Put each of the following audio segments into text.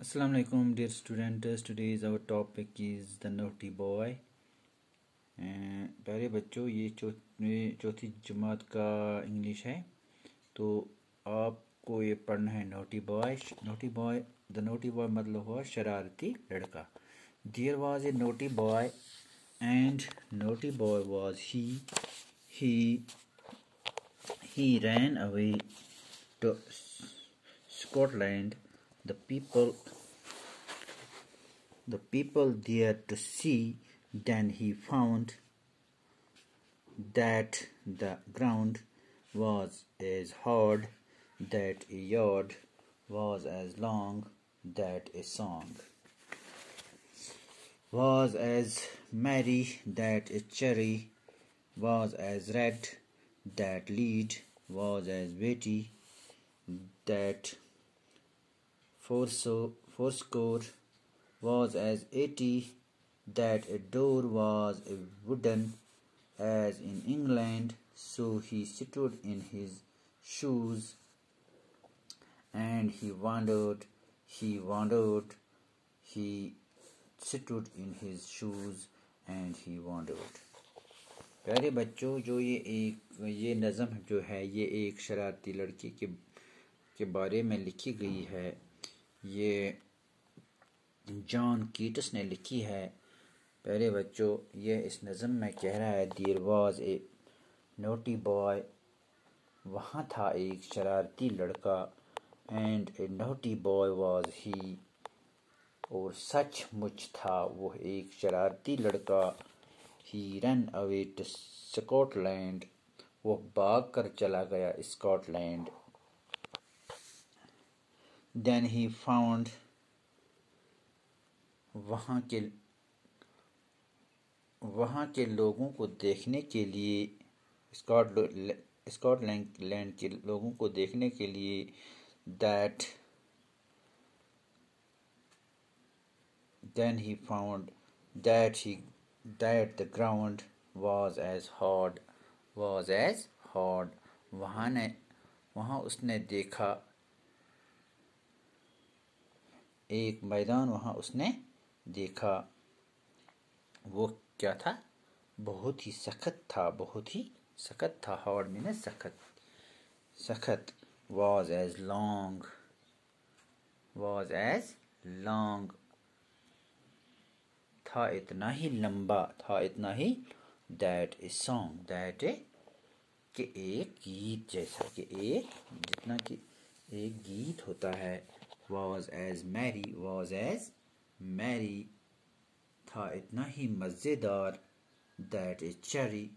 Assalamu alaikum dear students. Today's our topic is the naughty boy. प्यारे बच्चों, ये चौथी जमात का इंग्लिश है। तो आपको ये पढ़ना है naughty boy. The naughty boy मतलब हुआ शरारती लड़का। There was a naughty boy, and naughty boy was he ran away to Scotland. The people there to see. Then he found that the ground was as hard that a yard was as long that a song was as merry that a cherry was as red that lead was as witty that fourscore was as 80 that a door was a wooden as in England. So he stood in his shoes and he wandered. He stood in his shoes and he wandered. प्यारे बच्चों, जो ये नज़म जो है ये एक शरारती लड़की के बारे में लिखी गई है। ये जॉन कीट्स ने लिखी है। प्यारे बच्चों, ये इस नज़म में कह रहा है there was a naughty boy, वहाँ था एक शरारती लड़का, and a naughty boy was he, और सचमुच था वो एक शरारती लड़का। He run away to Scotland, वो भाग कर चला गया स्कॉटलैंड। देन ही फाउंड, वहाँ के लोगों को देखने के लिए, स्कॉटलैंड के लोगों को देखने के लिए, then he found that the ground was as hard. वहाँ उसने देखा एक मैदान, वहाँ उसने देखा वो क्या था, बहुत ही सख्त था। hard मीन सख्त। was as long, था इतना ही लंबा, that a song, कि एक गीत जैसा, जितना कि एक गीत होता है। was as merry, था इतना ही मज़ेदार, that a cherry,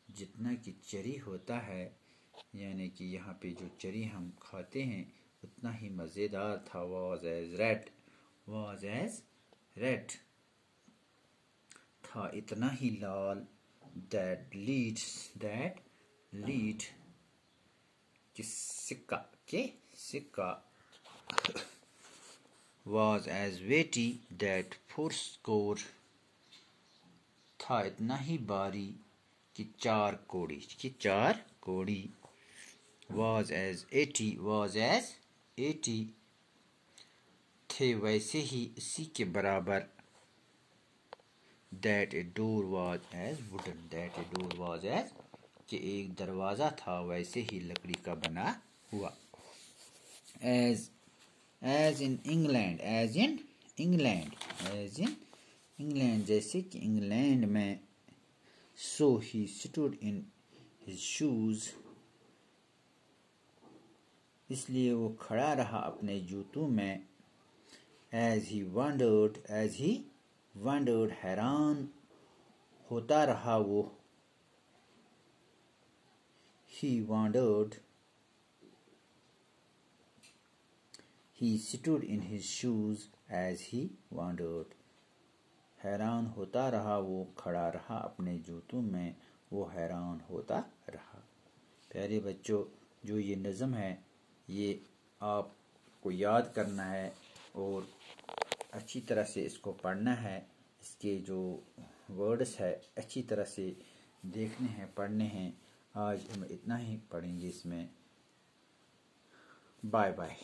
जितना कि चेरी होता है, यानी कि यहाँ पे जो चेरी हम खाते हैं उतना ही मज़ेदार था। was as red, था इतना ही लाल, that lead, कि सिक्का, was as weighty that fourscore, था इतना ही भारी कि चार कोड़ी। was as 80, थे वैसे ही इसी के बराबर, that a door was as wooden, कि एक दरवाज़ा था वैसे ही लकड़ी का बना हुआ। as in England, जैसे कि इंग्लैंड में। so he stood in his shoes, इसलिए वो खड़ा रहा अपने जूतों में। as he wondered, हैरान होता रहा वो। he wondered, he stood in his shoes as he wondered, हैरान होता रहा वो, खड़ा रहा अपने जूतों में, वो हैरान होता रहा। प्यारे बच्चों, जो ये नज़म है ये आपको याद करना है और अच्छी तरह से इसको पढ़ना है। इसके जो वर्ड्स है अच्छी तरह से देखने हैं, पढ़ने हैं। आज हम इतना ही पढ़ेंगे इसमें। Bye bye.